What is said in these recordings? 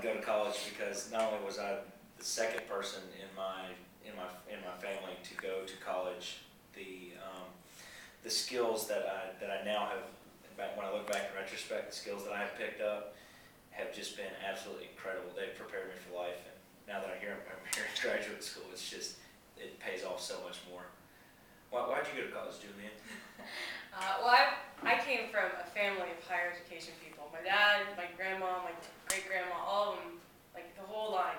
to go to college because not only was I the second person in my family to go to college, the skills that I now have, when I look back in retrospect, the skills that I have picked up have just been absolutely incredible. They've prepared me for life, and now that I'm here in graduate school, it pays off so much more. Why'd you go to college, Julian? Well, I came from a family of higher education people. My dad, my grandma, my great-grandma, all of them, like the whole line.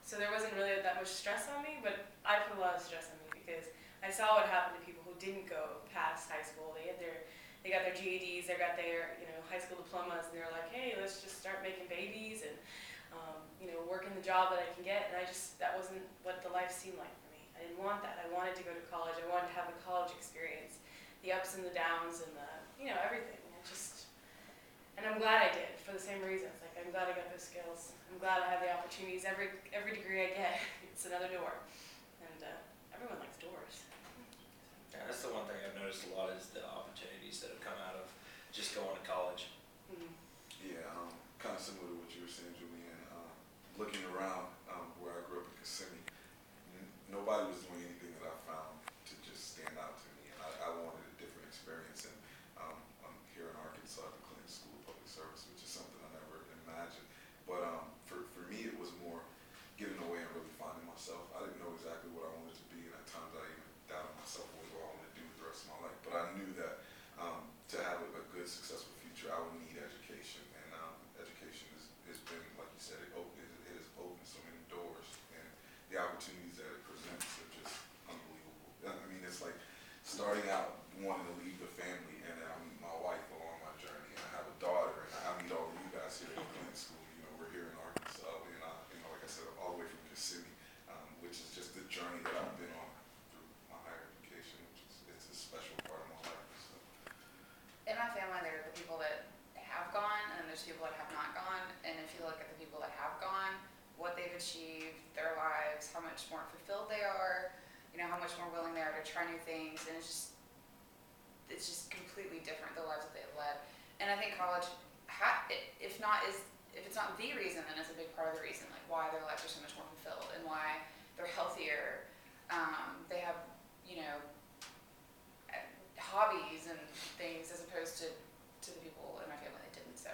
So there wasn't really that much stress on me, but I put a lot of stress on me because I saw what happened to people who didn't go past high school. They got their GEDs, they got their high school diplomas, and they're like, hey, let's just start making babies and work in the job that I can get. And that wasn't what the life seemed like for me. I didn't want that. I wanted to go to college. I wanted to have a college experience, the ups and the downs and the everything. And I'm glad I did for the same reasons. Like, I'm glad I got those skills. I'm glad I have the opportunities. Every degree I get, it's another door. And everyone likes doors. Yeah, that's the one thing I've noticed a lot is the opportunities that have come out of just going to college. Mm-hmm. Yeah, kind of similar to what you were saying, Julianne. Looking around where I grew up in Kissimmee, nobody was doing anything that I found to just stand out to me, and I wanted a different experience. And I'm here in Arkansas at the Clinton School of Public Service, which is something I never imagined. But for me, it was more getting away and really finding myself. I didn't know exactly what I wanted to be, and at times I even doubted myself what I wanted to do the rest of my life. But I knew that to have a good, successful future, I would need education, and education has been, like you said, it has opened so many doors, and the opportunities that it presents are just unbelievable. I mean, it's like starting out wanting to leave the family, and then I meet my wife along my journey, and I have a daughter, and I meet all of you guys here at Clinton School. We're here in Arkansas, and like I said, all the way from Kissimmee, which is just the journey that I've been on through my higher education, which is it's a special part of my life. So. In my family, there are the people that have gone, and there's people that have not gone. And if you look at the people that have gone, what they've achieved, their lives, how much more fulfilled they are, how much more willing they are to try new things, and it's just completely different, the lives that they've led. And I think college, if it's not the reason, then it's a big part of the reason, like why their lives are so much more fulfilled and why they're healthier. They have, hobbies and things as opposed to the people in my family that didn't. So.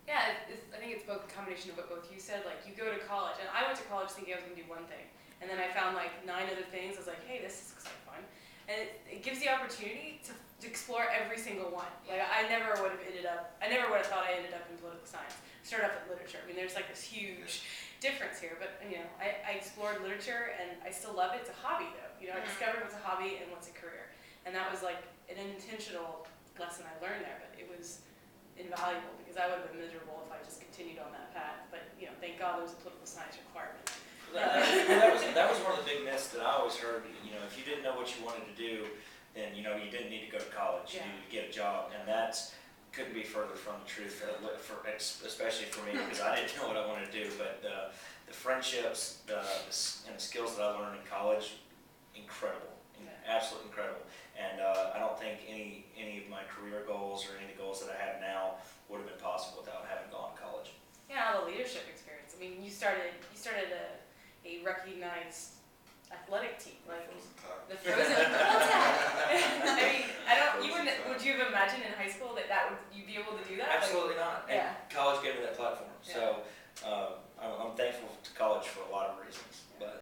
Yeah, I think it's both a combination of what both you said. Like, you go to college, and I went to college thinking I was going to do one thing, and then I found like 9 other things. I was like, hey, this looks like fun, and it gives the opportunity to explore every single one. Like, I never would have thought I ended up in political science. Started off with literature. I mean, there's like this huge difference here, but I explored literature, and I still love it. It's a hobby, though. I discovered what's a hobby and what's a career, and that was like an intentional lesson I learned there. But it was invaluable because I would have been miserable if I just continued on that path. But thank God there was a political science requirement. That was one of the big myths that I always heard. If you didn't know what you wanted to do, then you didn't need to go to college. Yeah. You needed to get a job, and that couldn't be further from the truth. Especially for me, because I didn't know what I wanted to do. But the friendships, and the skills that I learned in college, incredible, absolutely incredible. And I don't think any of my career goals or any of the goals that I have now would have been possible without having gone to college. Yeah, all the leadership experience. I mean, you started a recognized athletic team, like the Frozen. What's that? I mean, would you have imagined in high school that you'd be able to do that? Absolutely not. And yeah. college gave me that platform. Yeah. So